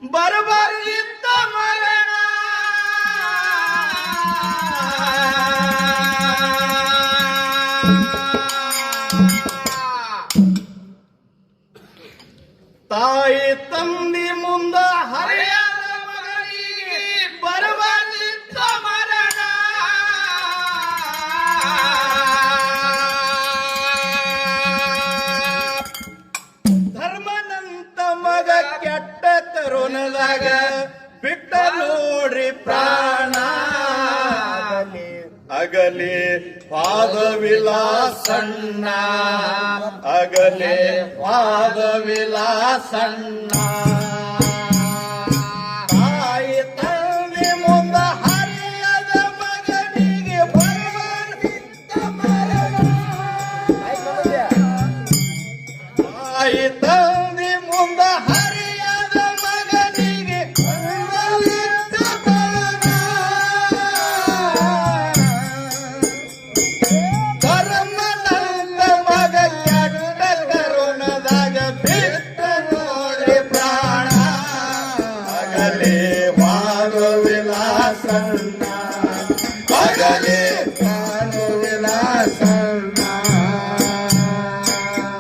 ಬರಬಾರದಿತ್ತ ಮರಣ ತಾಯಿ ತಂದಿ ಮುಂದ ಹರೆಯದ ಮಗನಿಗೆ ಬರಬಾರದಿತ್ತ ಮರಣ ಧರ್ಮನಂತ ಮಗ ಕೆಟ್ಟ ಕರುಣದಾಗ ಬಿಟ್ಟ ನೋಡ್ರಿ ಪ್ರಾಣ ಅಗಲಿ ಪಾದವಿಲಾಸಣ್ಣ ಅಗಲಿ ಪಾದವಿಲಾಸಣ್ಣ ತಾಯಿ ತಂದೆ ಮುಂದ ಹರಿಯದ ಮಗನಿಗೆ ಬರಬಾರದಿತ್ತ ಮರಣ ತಾಯಿ ತಂದೆ ಮುಂದ ಹರಿಯದ ಮಗನಿಗೆ ಬರಬಾರದಿತ್ತ ಮರಣ ಧರ್ಮನಂದ ಮಗ ಕೆಟ್ಟ ಕರುಣದಾಗ ಬಿಟ್ಟ ನೋಡಿ ಪ್ರಾಣ ಅಗಲಿ ಪಾದವಿಲಾಸಣ್ಣ ಅಗಲಿ ಪಾದವಿಲಾಸಣ್ಣ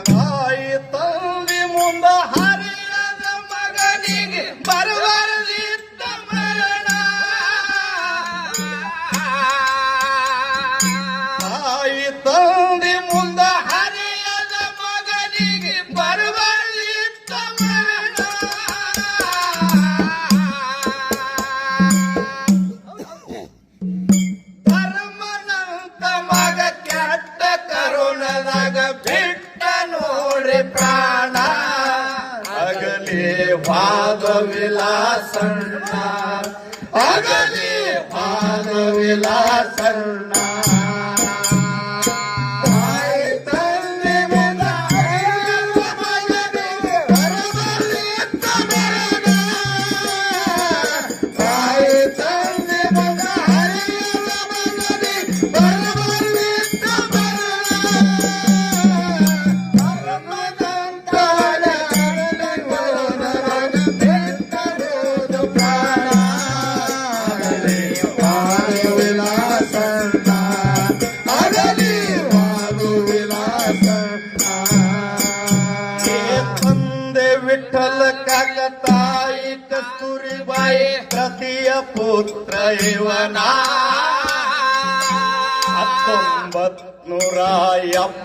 ತಾಯಿ ತಂದೆ ಮುಂದ ಹರಿಯದ ಮಗನಿಗೆ ಬರಬಾರದಿತ್ತ ಮರಣ ತಾಯಿ ತಂದೆ ಮುಂದ ಹರಿಯದ ಮಗನಿಗೆ ಬರಬಾರದಿತ್ತ ಮರಣ ಧರ್ಮನಂತ ಮಗ ಕೆಟ್ಟ ಕರುಣದಾಗ ಬಿಟ್ಟ ನೋಡ್ರಿ ಪ್ರಾಣ ಅಗಲಿ ಪಾದವಿಲಾಸಣ್ಣ ಅಗಲಿ ಪಾದವಿಲಾಸಣ್ಣ ತಾಯಿ ತಂದೆ ಮುಂದ ಹರಿಯದ ಮಗನಿಗೆ ಬರಬಾರದಿತ್ತ ಮರಣ ತಾಯಿ ತಂದೆ ಮುಂದ ಹರಿಯದ ಮಗನಿಗೆ ಬರಬಾರದಿತ್ತ ಮರಣ ಧರ್ಮನಂತ ಮಗ ಕೆಟ್ಟ ಕರುಣದಾಗ ಬಿಟ್ಟ ನೋಡು ಪ್ರಾಣ ಅಗಲಿ ಪಾದವಿಲಾಸಣ್ಣ ಅಗಲಿ ಪಾದವಿಲಾಸಣ್ಣ ತಂದೆ ವಿಠಲ ಕಾಕ ತಾಯಿ ಕಸ್ತೂರಿಬಾಯಿ ಪ್ರತಿಯ ಪುತ್ರ ಇವನ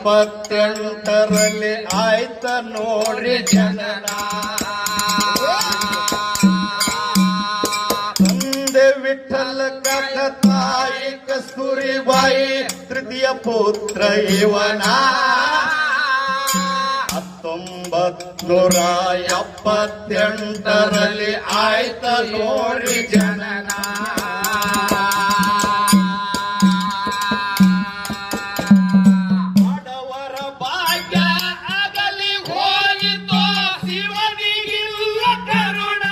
1978ರಲ್ಲಿ ಆಯ್ತ ನೋಡ್ರಿ ಜನನ ತಂದೆ ವಿಠಲ ಕಾಕ ತಾಯಿ ಕಸ್ತೂರಿಬಾಯಿ ತೃತೀಯ ಪುತ್ರ ಇವನ 1978ರಲ್ಲಿ ಆಯ್ತ ನೋಡ್ರಿ ಜನನ ಬಡವರ ಭಾಗ್ಯ ಅಗಲಿ ಹೋಯಿತೋ ಶಿವನಿಗಿಲ್ಲ ಕರುಣ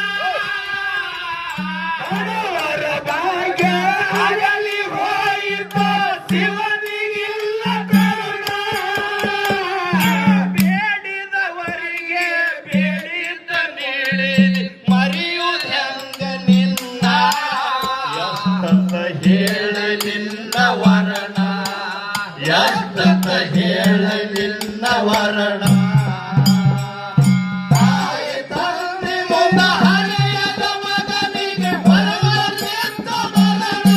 ಬಡವರ ಭಾಗ್ಯ ಅಗಲಿ ಹೋಯಿತೋ ಶಿವನಿಗಿಲ್ಲ ಕರುಣ ಬೇಡಿದವರಿಗೆ ಬೇಡಿದ್ದ ನೀಡಿದಿ ಮರೆಯುವುದು ಹೆಂಗ ನಿನ್ನ ಎಷ್ಟಂತ ಹೇಳಿ ನಿನ್ನ ವರ್ಣ ಎಷ್ಟಂತ ಹೇಳಿ ನಿನ್ನ ವರ್ಣ ತಾಯಿ ತಂದೆ ಮುಂದ ಹರಿಯದ ಮಗನಿಗೆ ಬರಬಾರದಿತ್ತ ಮರಣ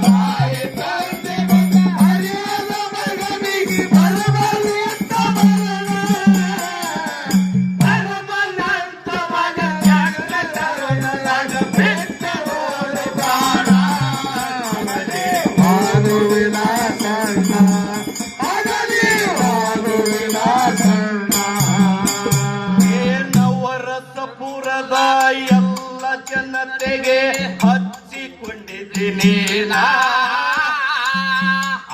ತಾಯಿ ತಂದೆ ಮುಂದ ಹರಿಯದ ಮಗನಿಗೆ ಬರಬಾರದಿತ್ತ ಮರಣ ಧರ್ಮನಂತ ಮಗ ಕೆಟ್ಟ ಕರುಣದಾಗ ಬಿಟ್ಟ ನೋಡಿ ಪ್ರಾಣ ಅಗಲಿ ಪಾದವಿಲಾಸಣ್ಣ ಅಗಲಿ ಪಾದವಿಲಾಸಣ್ಣ ನವರಸಪುರದ ಎಲ್ಲ ಜನತೆಗೆ ಹಚ್ಚಿಕೊಂಡಿದ್ದೀನಿ ನಾ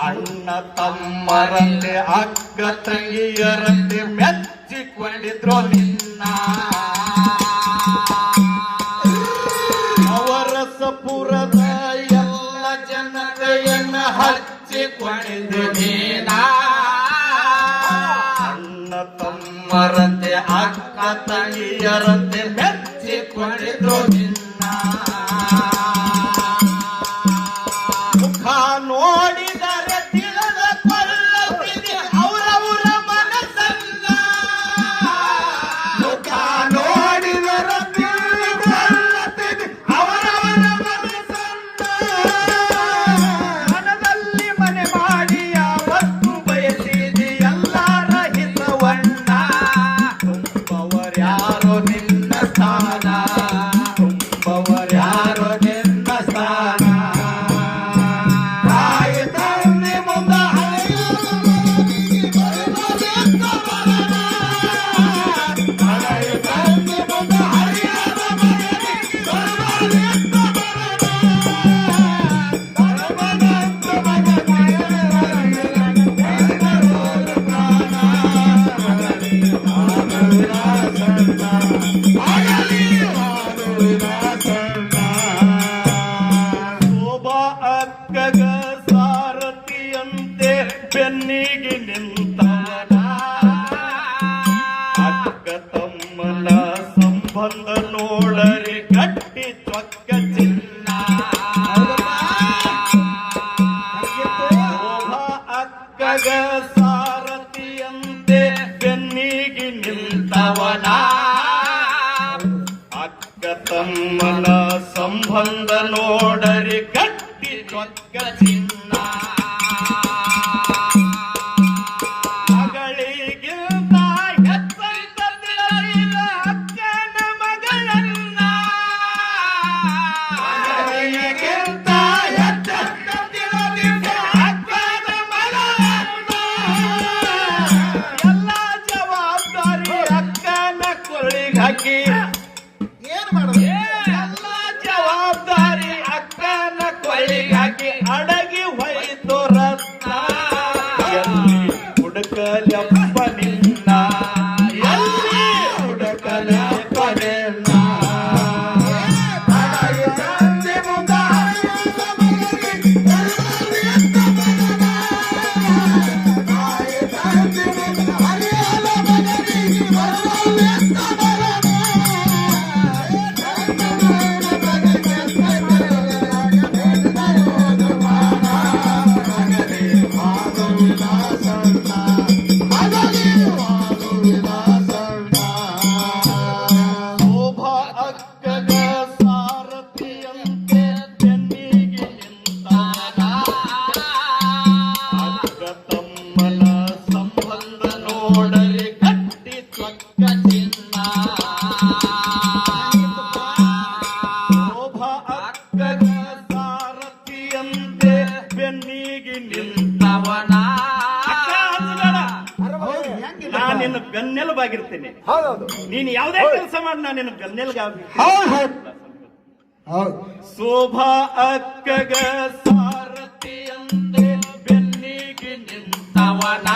ಅಣ್ಣ ತಮ್ಮರಂತೆ ಅಕ್ಕ ತಂಗಿಯರಂತೆ ಮೆಚ್ಚಿಕೊಂಡಿದ್ರು ನಿನ್ನ ನವರಸಪುರದ ಎಲ್ಲ ಜನತೆಯನ್ನ ಹಚ್ಚಿಕೊಂಡಿದ್ದೀನಿ ನಾ ಅಣ್ಣ ತಮ್ಮರಂತೆ ಅಕ್ಕ ಅಕ್ಕ ತಂಗಿಯರಂತೆ ಮೆಚ್ಚಿಕೊಂಡಿದ್ರು ನಿನ್ನ ಮುಖ ನೋಡಿದರೆ ತಿಳಿದ ಕೊಳ್ಳುತ್ತಿದೆ ಅವರವರ ಮನಸ್ಸನ್ನ ಮುಖ ನೋಡಿದರೆ ತಿಳಿದುಕೊಳ್ಳುತ್ತಿದೆ ಅವರವರ ಮನಸ್ಸನ್ನ ಮನದಲ್ಲಿ ಮನೆ ಮಾಡಿ ಯಾವತ್ತು ಬಯಸಿದೆ ಎಲ್ಲರ ಹಿತವನ್ನ ತುಂಬವರ್ಯಾರೋ ನಿನ್ನ ಸ್ಥಾನ ತುಂಬವರ್ಯಾರೋ ನಿನ್ನ ಸ್ಥಾನ ತಾಯಿ ತಂದೆ ಮುಂದ ಶೋಭಾ ಅಕ್ಕಗ ಸಾರಥಿಯಂತೆ ಬೆನ್ನಿಗೆ ನಿಂತವನ ಅಕ್ಕ ತಮ್ಮನ ಸಂಬಂಧ ನೋಡರೆ ಗಟ್ಟಿ ಚೊಕ್ಕ ಚಿನ್ನ ಶೋಭಾ ಅಕ್ಕಗ ಸಾರಥಿಯಂತೆ ಬೆನ್ನಿಗೆ ನಿಂತವನ ಅಕ್ಕ ತಮ್ಮನ ಸಂಬಂಧ ನೋಡರೆ ಗಟ್ಟಿ ಚೊಕ್ಕ ಚಿನ್ನ ಮಗಳಿಗಿಂತ ಹೆಚ್ಚಂತ ತಿಳಿದ ಅಕ್ಕನ ಮಗಳನ್ನ ಮಗಳಿಗಿಂತ ಹೆಚ್ಚಂತ ತಿಳಿದ ಅಕ್ಕನ ಮಗಳನ್ನ ಎಲ್ಲ ಜವಾಬ್ದಾರಿ ಅಕ್ಕನ ಕೊರಳಿಗೆ ಹಾಕಿ ಏನ್ ಮಾಡೋದು ಎಲ್ಲ ಜವಾಬ್ದಾರಿ ಅಕ್ಕನ ಕೊಳ್ಳಿಗೆ ಹಾಕಿ ಅಡಗಿ ಹೋಯ್ತು ರತ್ನ ಎಲ್ಲಿ ಹುಡುಕಲಪ್ಪ ನಿನ್ನ ಎಲ್ಲಿ ಹುಡುಕಲಪ್ಪ ನಿನ್ನ ಶೋಭಾ ಅಕ್ಕಗ ಸಾರಥಿಯಂತೆ ಬೆನ್ನಿಗೆ ನಿಂತಾನ ಅಕ್ಕ ತಮ್ಮನ ಸಂಬಂಧ ನೋಡರೆ ಗಟ್ಟಿ ಚೊಕ್ಕ ಚಿನ್ನ ಶೋಭಾ ಅಕ್ಕಗ ಸಾರಥಿಯಂತೆ ಬೆನ್ನಿಗೆ ನಿಂತವನ ನಾ ನಿನ್ನ ಬೆನ್ನೆಲುಬಾಗಿರ್ತೀನಿ ಹೌದೌದು ನೀನು ಯಾವುದೇ ಕೆಲಸ ಮಾಡಿ ನಾನು ನಿನ್ನ ಬೆನ್ನೆಲುಬಾಗಿ ಹೌದು ಶೋಭಾ ಅಕ್ಕಗ ಸಾರಥಿಯಂತೆ ಬೆನ್ನಿಗೆ ನಿಂತವನ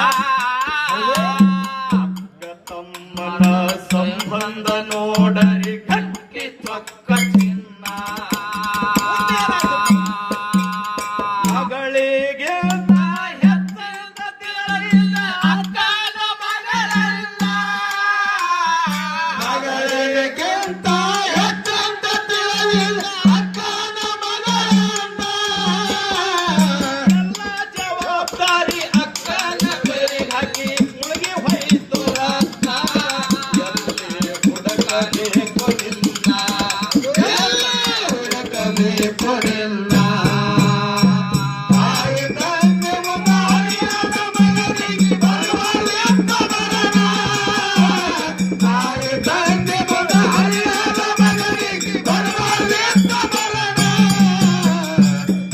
ಅಕ್ಕ ತಮ್ಮನ ಸಂಬಂಧ ನೋಡರಿ ಗಟ್ಟಿ ಚೊಕ್ಕ ಚಿನ್ನ ಮಗಳಿಗೆ ಹೆಚ್ಚಂತ ತಿಳಿದ ಅಕ್ಕನ ಮಗಳನ್ನ ಮಗಳಿಗಿಂತ ಹೆಚ್ಚಂತ ತಿಳಿದ ಅಕ್ಕನ ಮಗಳನ್ನ ಎಲ್ಲ ಜವಾಬ್ದಾರಿ ಅಕ್ಕನ ಕೊರಳಿಗೆ ಹಾಕಿ ಮುಳುಗಿ ಹೋಯಿತು ರತ್ನ ಎಲ್ಲಿ ಹುಡುಕಬೇಕು ನಿನ್ನ ಎಲ್ಲಿ ಹುಡುಕಬೇಕು ನಿನ್ನ ತಾಯಿ ತಂದೆ ಮುಂದ ಹರಿಯದ ಮಗನಿಗೆ ಬರುವಲ್ಲಿ ಅಂತ ಬರನ ತಾಯಿ ತಂದೆ ಮುಂದ ಹರಿಯದ ಮಗನಿಗೆ ಬರುವಲ್ಲಿ ಅಂತ ಬರನ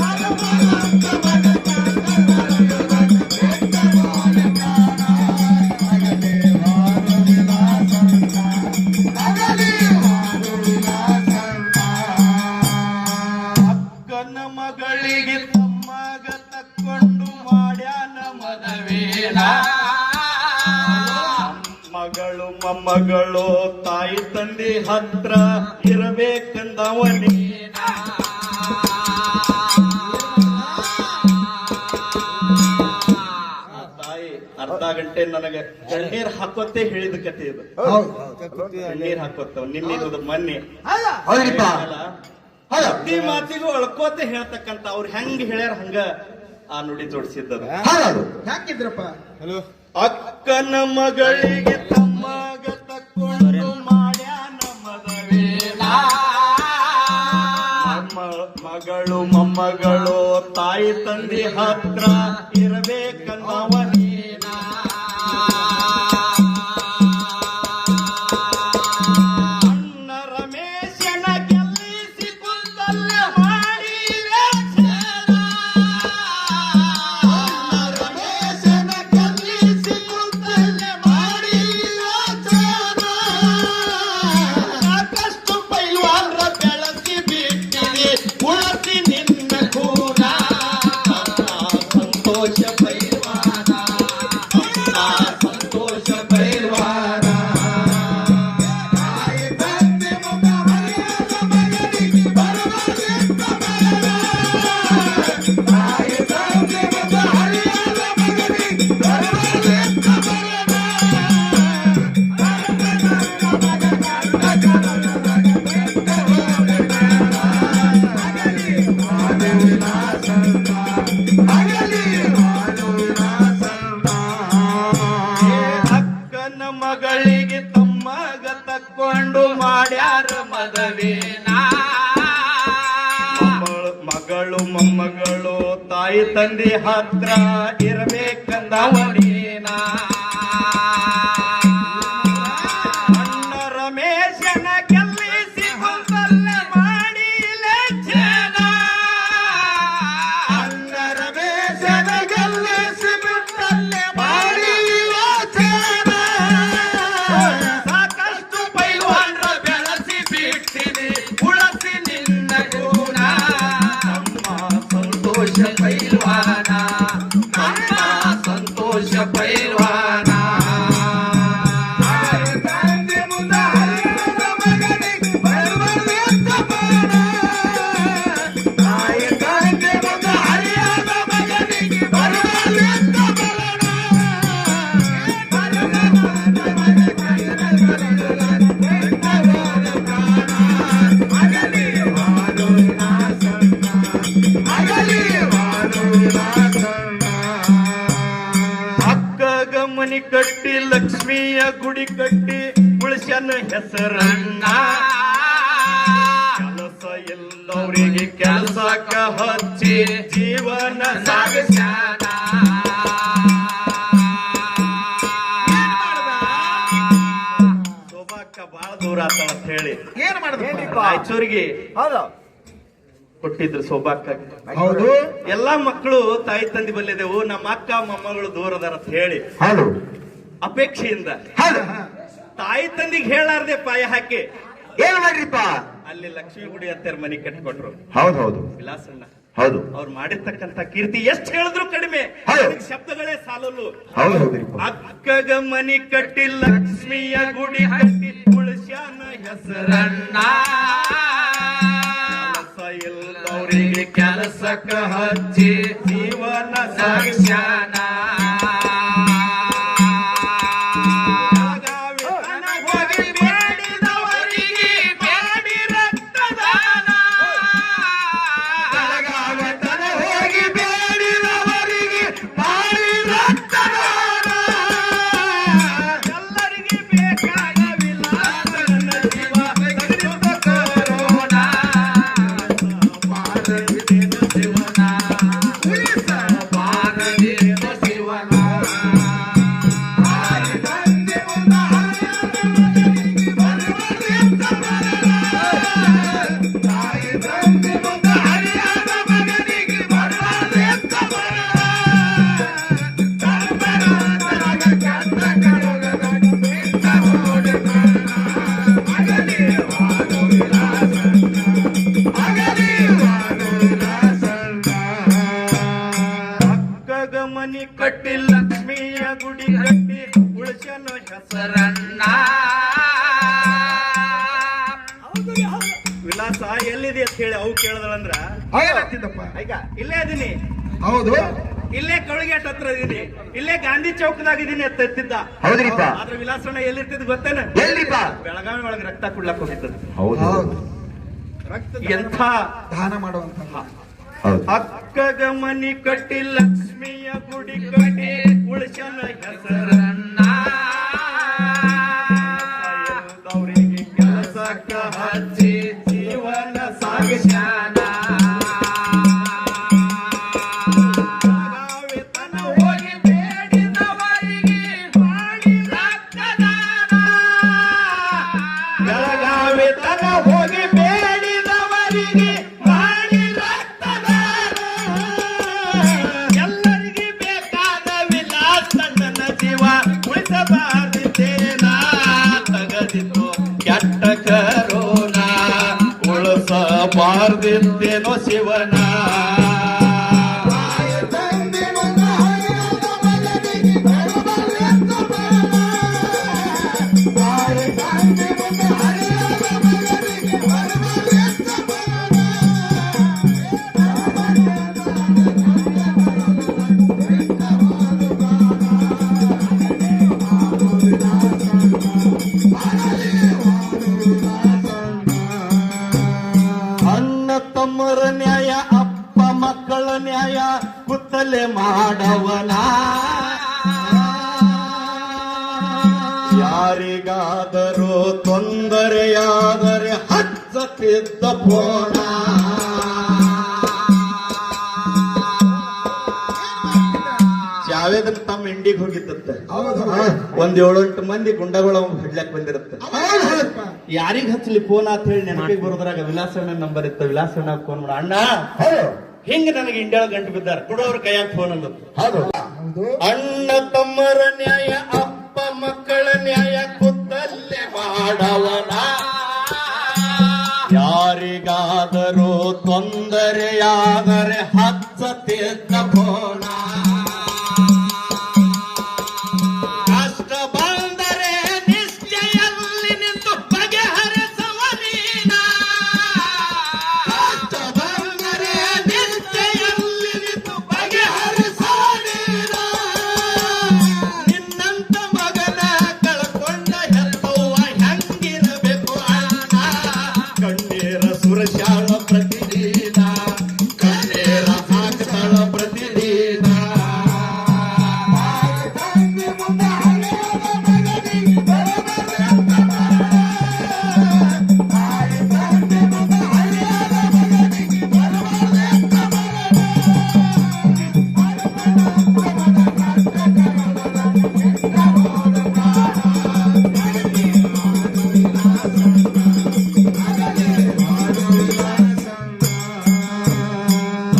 ಬರುವಲ್ಲಂತ ಅಕ್ಕನ ಮಗಳಿಗೆ ತಮ್ಮಗ ತಕ್ಕೊಂಡು ಮಾಡ್ಯಾನ ಮದುವೆನ ಮಗಳು ಮೊಮ್ಮಗಳು ತಾಯಿ ತಂದೆ ಹತ್ರ ಇರಬೇಕಂದವನೇನ ತಾಯಿ ಅರ್ಥ ಗಂಟೆ ನನಗೆ ಕಣ್ಣೀರ್ ಹಾಕೋತೆ ಹೇಳಿದ ಕತೆ ಇದು. ಕಣ್ಣೀರ್ ಹಾಕೋತಾವ ನಿನ್ನೆ ಮೊನ್ನೆ ಪ್ರತಿ ಮಾತಿಗೂ ಅಳ್ಕೋತೆ ಹೇಳ್ತಕ್ಕಂತ ಅವ್ರು ಹೆಂಗ್ ಹೇಳ್ಯಾರ ಹಂಗ ಆ ನುಡಿ ಜೋಡಿಸಿದ್ದದು. ಯಾಕಿದ್ರಪ್ಪ? ಅಕ್ಕನ ಮಗಳಿಗೆ ತಮ್ಮಗ ತಕ್ಕೊಂಡು ಮಾಡ್ಯಾನ ಮದುವೆನ, ಮಗಳು ಮೊಮ್ಮಗಳು ತಾಯಿ ತಂದೆ ಹತ್ರ ಇರಬೇಕನ್ನವನೇನ. ಅಣ್ಣ ರಮೇಶನ ಗೆಲ್ಲಿಸಿ ಕುಂತಲ್ಲ ಮಾಡಿ ಸಾಕಷ್ಟು ಪೈಲ್ವಾನ್ರ ಬೆಳೆಸಿ ಬಿಟ್ಟಿದೆ ಉಳಸಿ ನಿನ್ನ ಕೂನ. ಸಂತೋಷ ಪೈಲ್ವಾನ, ಸಂತೋಷ ಪೈಲ್ವಾನ. ಅಕ್ಕನ ಮಗಳಿಗೆ ತಮ್ಮಗ ತಕ್ಕೊಂಡು ಮಾಡ್ಯಾರ ಮದುವೆನ, ಮಗಳು ಮೊಮ್ಮಗಳು ತಾಯಿ ತಂದೆ ಹತ್ರ ಇರಬೇಕಂದವನೇನ. ಅಣ್ಣ ರಮೇಶನ ಗೆಲ್ಲಿಸಿ ಕುಂತಲ್ಲ ಮಾಡಿ ಲೆಚ್ಚನ. ಅಣ್ಣ ರಮೇಶನ ಗೆಲ್ಲಿಸಿ ಬಿಟ್ಟಲ್ಲೇ ಮಾಡಿ ಲೆಚ್ಚನ. ಸಾಕಷ್ಟು ಪೈಲ್ವಾನ್ರ ಬೆಳೆಸಿ ಬಿಟ್ಟಿದೆ ಉಳಸಿ ನಿನ್ನ ಗುಣ. ನಮ್ಮ ಸಂತೋಷ ಪೈಲ್ವಾನ, ನಮ್ಮ ಸಂತೋಷ ಪೈಲ್ವಾನ. ಅಕ್ಕಗ ಮನಿ ಕಟ್ಟಿ ಲಕ್ಷ್ಮಿಯ ಗುಡಿ ಕಟ್ಟಿ ಉಳಿಸ್ಯಾನ ಹೆಸರನ್ನ. ಕೆಲಸ ಎಲ್ಲವರಿಗೆ ಕೆಲಸಕ್ಕ ಹಚ್ಚಿ ಜೀವನ ಸಾಗಿಸ್ಯಾನ. ಶೋಭಾಕ್ಕ ಬಹಳ ದೂರ ಆತ ಅಂತ ಹೇಳಿ ಏನ್ ಮಾಡಿದ್ರಿ? ರಾಯಚೂರಿಗೆ ಕೊಟ್ಟಿದ್ರು ಶೋಭಾಕ್ಕ. ಹೌದು, ಎಲ್ಲಾ ಮಕ್ಕಳು ತಾಯಿ ತಂದೆ ಬಲ್ಲಿದೆವು, ನಮ್ಮ ಅಕ್ಕ ಮೊಮ್ಮಗಳು ದೂರ ಅದಾರ ಅಂತ ಹೇಳಿ ಅಪೇಕ್ಷೆಯಿಂದ ತಾಯಿ ತಂದಿಗೆ ಹೇಳಾರ್ದೆ ಪಾಯ ಹಾಕಿ ಏನ್ ಮಾಡ್ರಿಪ್ಪ? ಅಲ್ಲಿ ಲಕ್ಷ್ಮೀ ಗುಡಿ ಹತ್ತಿರ ಮನಿ ಕಟ್ಟಿಕೊಟ್ರು. ಹೌದು ವಿಲಾಸಣ್ಣ ಹೌದು ಅವ್ರು ಮಾಡಿರ್ತಕ್ಕಂತ ಕೀರ್ತಿ ಎಷ್ಟು ಹೇಳಿದ್ರು ಕಡಿಮೆ, ಹೌದು. ಅದಕ್ಕೆ ಶಬ್ದಗಳೇ ಸಾಲಲು. ಹೌದ್ರಿಪ್ಪ. ಅಕ್ಕಗ ಮನಿ ಕಟ್ಟಿ ಲಕ್ಷ್ಮಿಯ ಗುಡಿ ಕಟ್ಟಿ ಉಳಿಸ್ಯಾನ ಹೆಸರನ್ನ. ಕೆಲಸ ಇಲ್ಲದವರಿಗೆ ಕೆಲಸಕ್ಕ ಹಚ್ಚಿ ಜೀವನ ಸಾಗಿಸ್ಯಾನ. ಹೋಗಿ ಬೇಡಿದವರಿಗೆ ಬೇಡಿ ರಕ್ತದಾನ. ಬೆಳಗಾವತನ ಹೋಗಿ ಬೇಡಿದವರಿಗೆ ಮಾಡಿ ರಕ್ತದಾನ. ಎಲ್ಲರಿಗೆ ಬೇಕಾದ ವಿಲಾಸನ ಜೀವ ತೆಗೆದು ಕರೋಣ. ಬಾರದಿದೇನು ಶಿವನ ಉಳಿಸ ಬಾರದಿದೇನು ಶಿವನ. ಅಕ್ಕಗ ಮನಿ ಕಟ್ಟಿ ಲಕ್ಷ್ಮಿಯ ಗುಡಿ ಕಟ್ಟಿ ಉಳಿಸ್ಯಾನ ಹೆಸರನ್ನ. ವಿಲಾಸ ಎಲ್ಲಿದೆ ಅಂತ ಹೇಳಿ ಅವು ಕೇಳಿದಳಂದ್ರ ಹಾಗೇನಾಗ್ತಿದ್ದಪ್ಪ? ಈಗ ಇಲ್ಲೇ ಅದೀನಿ. ಹೌದು, ಇಲ್ಲೇ ಕೌಳಿಗೇಟ್ ಹತ್ರ ಇದೀನಿ, ಇಲ್ಲೇ ಗಾಂಧಿ ಚೌಕದಾಗ ಇದೀನಿ ಅಂತ ಎತ್ತಿದ್ದ. ಹೌದ್ರಿಪ್ಪ. ಆದ್ರೆ ವಿಲಾಸಣ್ಣ ಎಲ್ಲಿರ್ತಿದ್ ಗೊತ್ತೇನ? ಎಲ್ಲಿಪ್ಪ? ಬೆಳಗಾವಿ ಒಳಗೆ ರಕ್ತ ಕುಡ್ಲಕ್ ಹೋಗಿರ್ತದ. ಹೌದು. ಎಂಥ ದಾನ ಮಾಡುವಂತ ಹೌದು. ಅಕ್ಕಗ ಮನಿ ಕಟ್ಟಿ ಲಕ್ಷ್ಮಿಯ ಗುಡಿ ಕಟ್ಟಿ ಉಳಿಸನ ಹೆಸರನ್ನ ದೌರಿಗೆ ಕೆಲಸಕ್ಕ ಹಚ್ಚಿ ಜೀವನ ಸಾಗಿಸ್ಯಾನ. ಬೆಳಗಾವಿತನ ಹೋಗಿ ಬೇಡಿದವರಿಗೆ ಮಾಡಿ ರಕ್ತದಾನ. ಬೆಳಗಾವಿತನ ಹೋಗಿ ಬೇಡಿದವರಿಗೆ ಮಾಡಿ ರಕ್ತದಾನ. ಎಲ್ಲರಿಗೆ ಬೇಕಾದ ವಿಲಾಸಣ್ಣನ ಜೀವ ಉಳಿಸಬಾರದಿದ್ದೇನ. ತಗದಿತ್ತು ಕೆಟ್ಟ ಕರೋನ ಉಳಿಸಬಾರದಿದ್ದೇನೋ ಶಿವನ. ಅಣ್ಣ ತಮ್ಮರ ನ್ಯಾಯ, ಅಪ್ಪ ಮಕ್ಕಳ ನ್ಯಾಯ ಕುತ್ತಲೆ ಮಾಡವನ. ಯಾರಿಗಾದರೂ ತೊಂದರೆಯಾದರೆ ಹಚ್ಚತಿದ್ದ ಫೋನ. ಜಾವೇದನ್ ತಮ್ಮ ಇಂಡಿಗೆ ಹೋಗಿದ್ದತ್ತೆ. ಒಂದ್ 7-8 ಮಂದಿ ಗುಂಡಗಳು ಹಿಡ್ಲಕ್ ಬಂದಿರುತ್ತೆ. ಯಾರಿಗ್ ಹಚ್ಚಲಿ ಫೋನ್ ಅಂತ ಹೇಳಿ ನೆನಪಿಗೆ ಬರೋದ್ರಾಗ ವಿಲಾಸಣ್ಣ ನಂಬರ್ ಇತ್ತ. ವಿಲಾಸಣ್ಣ ಫೋನ್ ಮಾಡ, ಅಣ್ಣ ಹಿಂಗ ನನಗೆ ಇಂಡಿಯಾ ಗಂಟು ಬಿದ್ದಾರ, ಕೊಡೋರ ಕೈಯಾಗ ಫೋನ್ ಅಂದ. ಅಣ್ಣ ತಮ್ಮರ ನ್ಯಾಯ, ಅಪ್ಪ ಮಕ್ಕಳ ನ್ಯಾಯ ಕುತ್ತಲ್ಲೇ ಮಾಡವನ. ಯಾರಿಗಾದರೂ ತೊಂದರೆಯಾದರೆ ಹಚ್ಚತಿದ್ದ ಫೋನ. ಕಷ್ಟ ಬಂದರೆ ನಿಶ್ಚಯಲ್ಲಿ ನಿಂತು ಬಗೆಹರಿಸುವ ನೀನ. ಕಷ್ಟ ಬಂದರೆ ನಿಶ್ಚಯಲ್ಲಿ ನಿಂತು ಬಗೆಹರಿಸುವ ನೀನ. ನಿನ್ನಂತ ಮಗನ ಕಳ್ಕೊಂಡ ಹೆತ್ತವ್ವ ಹೆಂಗಿರಬೇಕು ಅಣ್ಣ. ಕಣ್ಣೀರ ಸುರಶಾಳ ಪ್ರತಿದಿನ, ಕಣ್ಣೀರ ಹಾಕ್ತಾಳ ಪ್ರತಿದಿನ.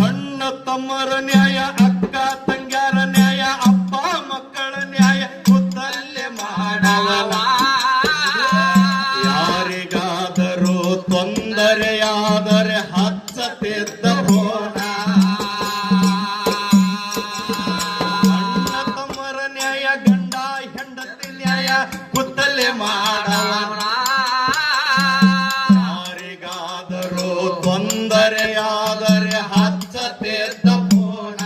ಅಣ್ಣ ತಮ್ಮರ ನ್ಯಾಯ, ಅಕ್ಕ ತಂಗ್ಯಾರ ನ್ಯಾಯ, ಅಪ್ಪ ಮಕ್ಕಳ ನ್ಯಾಯ ಕುತ್ತಲ್ಲೇ ಮಾಡವನ. ಯಾರಿಗಾದರೂ ತೊಂದರೆಯಾದರೆ ಹಚ್ಚತಿದ್ದ ಫೋನ. ಅಣ್ಣ ತಮ್ಮರ ನ್ಯಾಯ, ಗಂಡ ಹೆಂಡತಿ ನ್ಯಾಯ ಕುತ್ತಲ್ಲೇ ಮಾಡವನ. ಯಾರಿಗಾದರೂ ತೊಂದರೆಯಾದರೆ ಹಚ್ಚತಿದ್ದ ಫೋನ.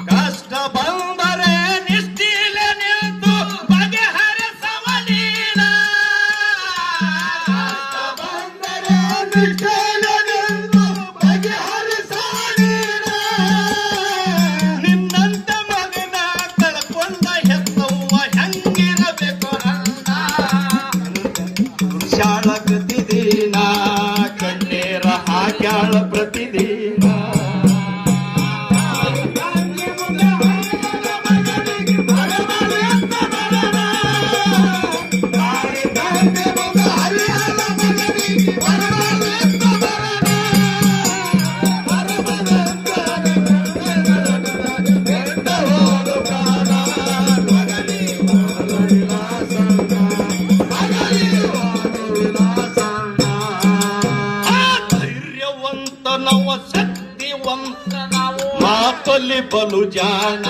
ಕಷ್ಟ ಬಂದರೆ ನಿಷ್ಠಿಲ ನಿಂತು ಬಗೆಹರಿಸುವ ನೀನ. ಕಷ್ಟ ಬಂದರೆ ನಿಷ್ಠಿಲ ನಿಂತು ಬಗೆಹರಿಸುವ ನೀನ. ನಿನ್ನಂತ ಮಗನ ಕಳ್ಕೊಂಡ ಹೆತ್ತವ್ವ ಹೆಂಗಿರಬೇಕು ಅಣ್ಣ. ಶಾಳ ಪ್ರತಿದಿನ, ಕಣ್ಣೀರ ಹಾಕ್ಯಾಳ ಪ್ರತಿದಿನ. ಧೈರ್ಯವಂತ ನವ ಶಕ್ತಿವಂತ ನಾವು, ಮಾತಲ್ಲಿ ಬಲು ಜಾಣ.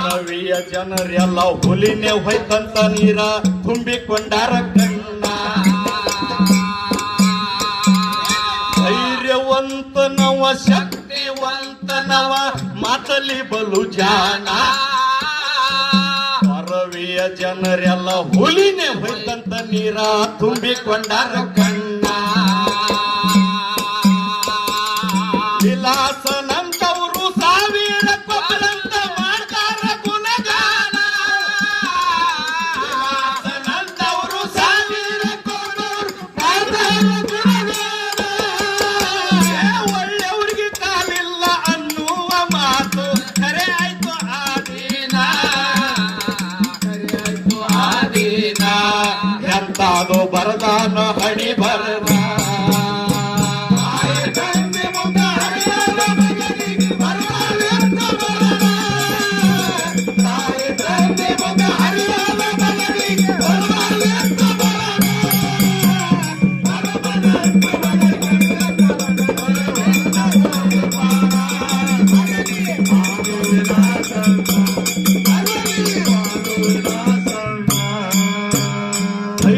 ರವಿಯ ಜನರೆಲ್ಲ ಹುಲಿನೇ ಹೊಯ್ತಂತ ನೀರ ತುಂಬಿಕೊಂಡಾರ ಕಣ್ಣ. ಶಕ್ತಿವಂತನವ ಮಾತಲ್ಲಿ ಬಲು ಜಾಣ ಪರವಿಯ ಜನರೆಲ್ಲ ಹುಲಿನೇ ಹೊಯ್ದಂತ ನೀರ ತುಂಬಿಕೊಂಡಾರ ಕಣ್ಣ ವಿಲಾಸನಂತವರು ಸಾವಿರ ಕೊಬ್ಬರಂತ ಮಾಡ್ತಾರ ಗುಣಗಾನ ವಿಲಾಸನಂತವರು ಸಾವಿರ ಕೊಬ್ಬರು ಮಾಡ್ತಾರ ಗುಣಗಾನ ಒಳ್ಳೆಯವ್ರಿಗೆ ಕಾಲಿಲ್ಲ ಅನ್ನುವ ಮಾತು ಖರೆ ಆಯ್ತು ಆದೀನ ಎಂತಾದು ಬರದಾನ ಹಣಿ ಬರದ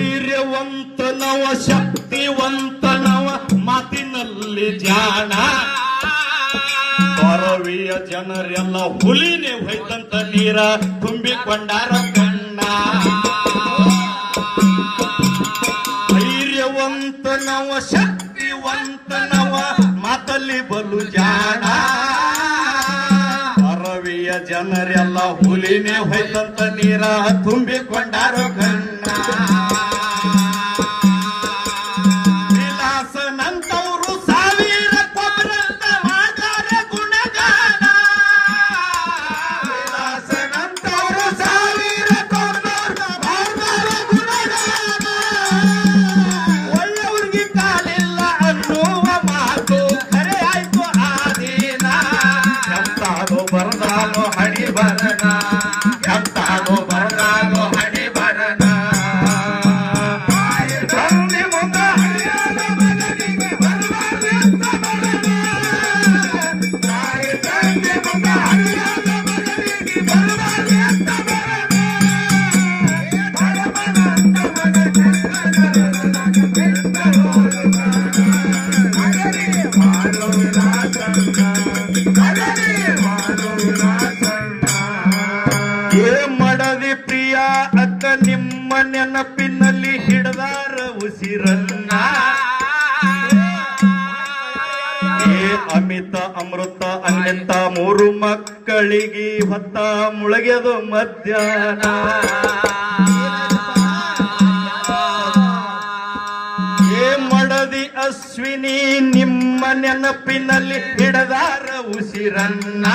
ಧೈರ್ಯವಂತನವ ಶಕ್ತಿವಂತನವ ಮಾತಿನಲ್ಲಿ ಜಾಣ ಪರವಿಯ ಜನರೆಲ್ಲ ಹುಲಿನೇ ಹೊಯ್ದಂತ ನೀರ ತುಂಬಿಕೊಂಡಾರ ಕಣ್ಣ ಧೈರ್ಯವಂತನವ ಶಕ್ತಿವಂತನವ ಮಾತಲ್ಲಿ ಬಲು ಜಾಣ ಪರವಿಯ ಜನರೆಲ್ಲ ಹುಲಿನೇ ಹೊಯ್ದಂತ ನೀರ ತುಂಬಿಕೊಂಡಾರ ಕಣ್ಣ ವಿಲಾಸನಂತವರು ಸಾವಿರ ಕೊಬ್ಬರಂತ ಮಾಡ್ತಾರ ಗುಣಗಾನ ವಿಲಾಸನಂತವರು ಸಾವಿರ ಕೊಬ್ಬರಂತ ಮಾಡ್ತಾರ ಗುಣಗಾನ ಒಳ್ಳೆಯವ್ರಿಗೆ ಕಾಲಿಲ್ಲ ಅನ್ನುವ ಮಾತು ಖರೆ ಆಯ್ತು ಆದೀನ ಎಂತಾದು ಬರದಾನು ಹಣಿ ಬರಣ ಎಂತಾದು ಬರದಾನು ಹಣಿ ಬರಣ ಮಡದಿ ಪ್ರಿಯ ಅಕ್ಕ ನಿಮ್ಮ ನೆನಪಿನಲ್ಲಿ ಹಿಡದಾರ ಉಸಿರನ್ನ ಅಮಿತ ಅಮೃತ ಅನ್ನೆಂತ ಮೂರು ಮಕ್ಕಳಿಗೆ ಹೊತ್ತ ಮುಳಗೆದು ಮಧ್ಯಾಹ್ನ ಮಡದಿ ಅಶ್ವಿನಿ ನಿಮ್ಮ ನೆನಪಿನಲ್ಲಿ ಹಿಡದಾರ ಉಸಿರನ್ನ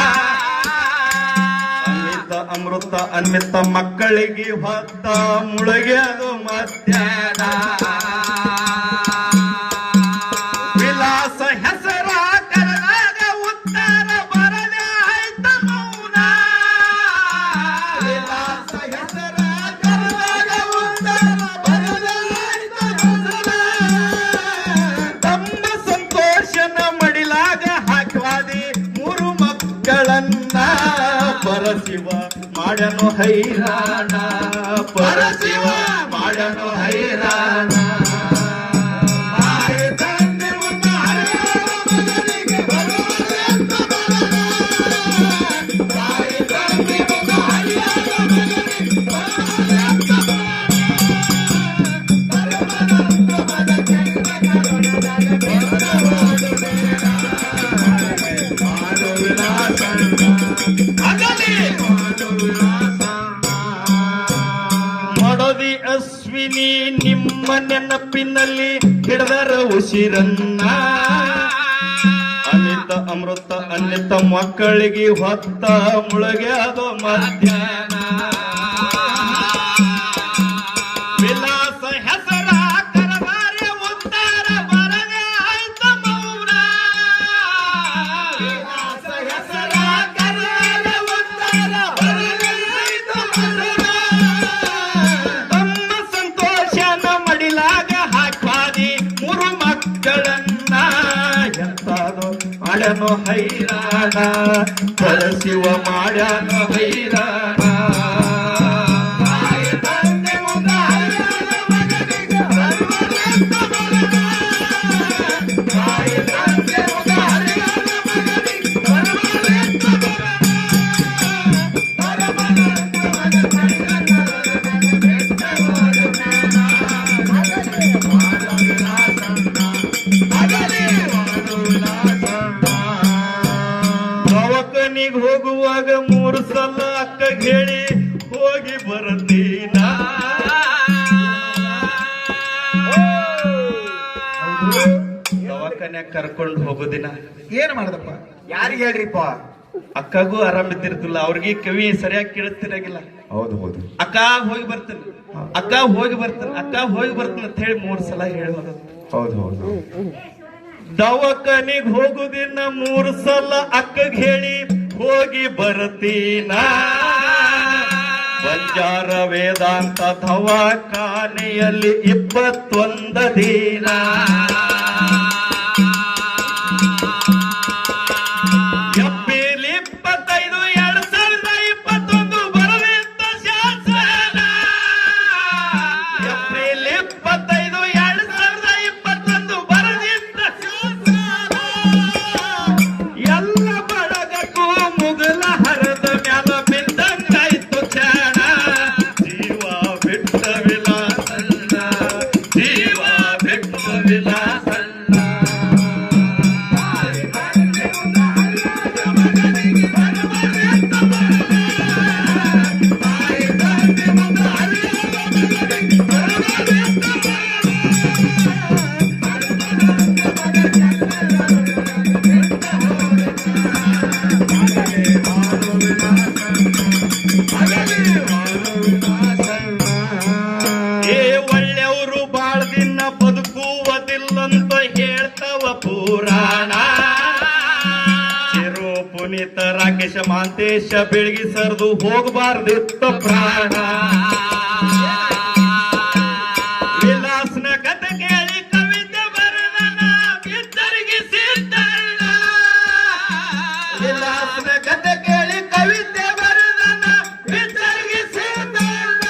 ಅಮೃತ ಅನ್ವಿತ ಮಕ್ಕಳಿಗೆ ಹೊತ್ತ ಮುಳಗೆದು ಮಧ್ಯಾಹ್ನ ವಿಲಾಸ ಹೆಸರ ಕರೆದಾಗ ಉತ್ತರ ಬರದೆ ಆಯ್ತ ಮೌನ ವಿಲಾಸ ಹೆಸರ ಕರೆದಾಗ ಉತ್ತರ ಬರದೆ ಆಯ್ತ ಮೌನ ತಮ್ಮ ಸಂತೋಷನ ಮಡಿಲಾಗ ಹಾಕ್ವಾದಿ ಮೂರು ಮಕ್ಕಳನ್ನ ಪರಶಿವ ಮಾಡನು ಹೈರಾಣ ಪರಶಿವ ಮಾಡನು ಹೈರಾಣ ಮಡದಿ ಅಶ್ವಿನಿ ನಿಮ್ಮ ನೆನಪಿನಲ್ಲಿ ಹಿಡದರ ಉಸಿರನ್ನ ಅಮಿತ ಅಮೃತ ಅನ್ನಿತ ಮಕ್ಕಳಿಗೆ ಹೊತ್ತ ಮುಳಗೆ ಅದು ಮಧ್ಯಾಹ್ನ ವಿಲಾಸ ಹೆಸರ ಕರಬಾರಿ ಉತ್ತರ ಬರದೆ ಆಯ್ತ ಮೌನ ವಿಲಾಸ ಹೆಸರ ಕರಬಾರಿ ಉತ್ತರ ಬರದೆ ಆಯ್ತ ಮೌನ ತಮ್ಮ ಸಂತೋಷನ ಮಡಿಲಾಗ ಹಾಕ್ವಾದಿ ಮೂರು ಮಕ್ಕಳನ್ನ ಎಂತಾದು ಮಾಡ್ಯಾನೋ ಹೈರಾಣ ಪರಶಿವ ಮಾಡ್ಯಾನೋ ಹೈರಾಣ Hare ಬರ್ತೀನ ದವಾಖಾನ್ಯಾಗ ಕರ್ಕೊಂಡು ಹೋಗೋದಿನ ಏನ್ ಮಾಡದಪ್ಪ? ಯಾರಿಗೆ ಹೇಳ್ರಿಪ್ಪ? ಅಕ್ಕಗೂ ಆರಾಮಿದ್ದಿರ್ತಿಲ್ಲ, ಅವ್ರಿಗೆ ಕಿವಿ ಸರಿಯಾಗಿ ಕೇಳಿಸ್ತಿರಾಗಿಲ್ಲ. ಹೌದು ಹೌದು. ಅಕ್ಕ ಹೋಗಿ ಬರ್ತೀನಿ, ಅಕ್ಕ ಹೋಗಿ ಬರ್ತೀನಿ, ಅಕ್ಕ ಹೋಗಿ ಬರ್ತೀನಿ ಅಂತ ಹೇಳಿ 3 ಸಲ ಹೇಳಿ ಹೋಗೋದು. ಹೌದು ಹೌದು. ದವಾಖಾನಿಗ್ ಹೋಗುದಿನ 3 ಸಲ ಅಕ್ಕಗ್ ಹೇಳಿ ಹೋಗಿ ಬರ್ತೀನ ಬಂಜಾರ ವೇದಾಂತ ದವಾಖಾನೆಯಲ್ಲಿ 21 ದಿನ ಏಪ್ರಿಲ್ 25, 2021 ಬರಲಿದ್ದ ಶಾಸನ. ಏಪ್ರಿಲ್ 25, 2021 ಬರಲಿದ್ದ ಶಾಸನ. ಎಲ್ಲ ಬಡಗಕ್ಕೂ ಮುಗಲ ಹರದ ಮ್ಯಾಲ ಬಿದ್ದಂಗಾಯ್ತು ಕ್ಷಣ. ಜೀವ ಬಿಟ್ಟ ವಿಲಾಸನ್ನ, ಜೀವ ಬಿಟ್ಟ ವಿಲಾಸನ್ನ. ಏ ಒಳ್ಳೆಯವರು ಬಾಳ ದಿನ ಬದುಕುವುದಿಲ್ಲಂತ ಹೇಳ್ತವ ಪುರಾಣ. ಚಿರು ಪುನೀತ ರಾಕೇಶ ಮಾಂತೇಶ ಬೆಳಗಿ ಸರ್ದು ಹೋಗಬಾರ್ದಿತ್ತ ಪ್ರಾಣ. ವಿಲಾಸನ ಕತೆ ಕೇಳಿ ಕವಿತೆ ಬರೆದನ ಬಿತ್ತರಿಗೆ ಸಿದ್ಧಣ್ಣ. ವಿಲಾಸನ ಕತೆ ಕೇಳಿ ಕವಿತೆ ಬರೆದನ ಬಿತ್ತರಿಗೆ ಸಿದ್ಧಣ್ಣ.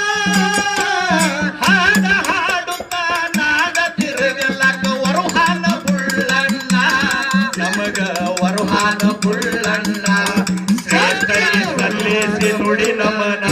ಹಾಡ ಹಾಡುತ್ತಾ ನಾಡ ತಿರುಗಲಕ ವರುಹಾನ ಬುಳ್ಳಣ್ಣ. ನಮಗ ವರುಹಾನ ಬುಳ್ಳಣ್ಣ ಕೈ ಸಲ್ಲಿಸಿ ನುಡಿ ನಮನ.